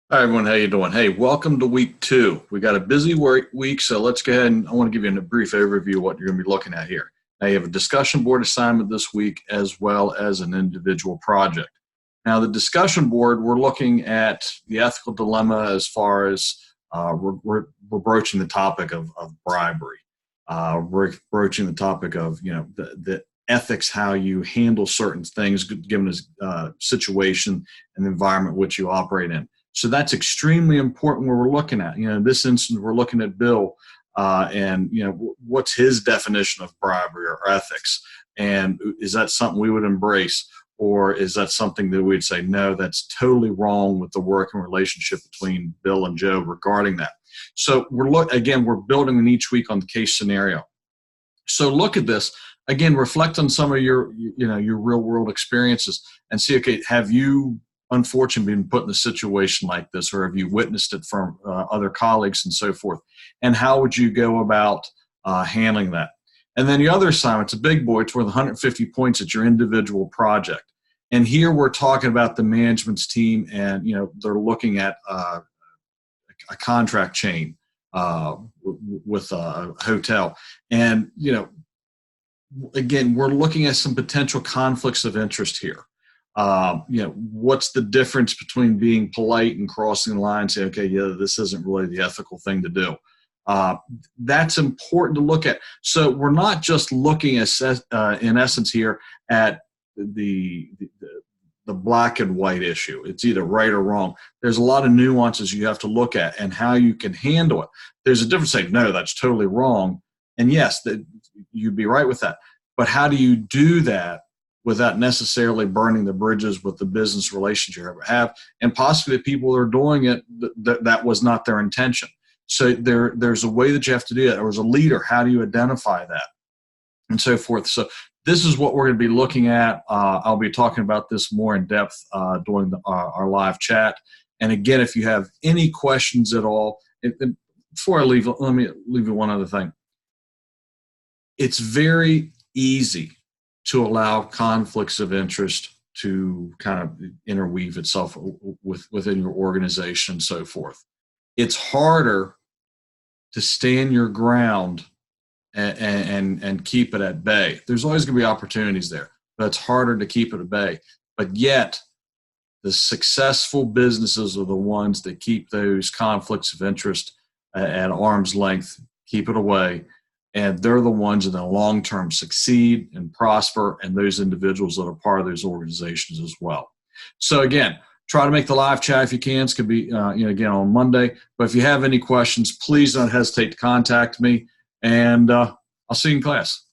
Hi everyone, how you doing? Hey, welcome to week 2. We got a busy week, so let's go ahead and I want to give you a brief overview of what you're going to be looking at here. Now you have a discussion board assignment this week as well as an individual project. Now the discussion board, we're looking at the ethical dilemma as far as we're broaching the topic of bribery. We're broaching the topic of the ethics, how you handle certain things given a situation and the environment which you operate in. So that's extremely important where we're looking at. In this instance, we're looking at Bill and, what's his definition of bribery or ethics? And is that something we would embrace? Or is that something that we'd say, no, that's totally wrong with the working relationship between Bill and Joe regarding that? So we're building in each week on the case scenario. So look at this. Again, reflect on some of your real world experiences and see, okay, have you unfortunately been put in a situation like this, or have you witnessed it from other colleagues and so forth? And how would you go about handling that? And then the other assignment's a big boy. It's worth 150 points at your individual project. And here we're talking about the management's team, and they're looking at a contract chain with a hotel, and again, we're looking at some potential conflicts of interest here. What's the difference between being polite and crossing the line and saying, okay, yeah, this isn't really the ethical thing to do. That's important to look at. So we're not just looking at, in essence here, at the black and white issue. It's either right or wrong. There's a lot of nuances you have to look at and how you can handle it. There's a difference saying, no, that's totally wrong. And yes, you'd be right with that. But how do you do that without necessarily burning the bridges with the business relations you ever have, and possibly the people that are doing it, that was not their intention. So there's a way that you have to do that. Or as a leader, how do you identify that, and so forth. So this is what we're going to be looking at. I'll be talking about this more in depth during our live chat. And again, if you have any questions at all, and before I leave, let me leave you one other thing. It's very easy to allow conflicts of interest to kind of interweave itself within your organization and so forth. It's harder to stand your ground and keep it at bay. There's always going to be opportunities there, but it's harder to keep it at bay. But yet, the successful businesses are the ones that keep those conflicts of interest at arm's length, keep it away. And they're the ones that in the long term succeed and prosper, and those individuals that are part of those organizations as well. So again, try to make the live chat if you can. It's going to be again on Monday. But if you have any questions, please don't hesitate to contact me, and I'll see you in class.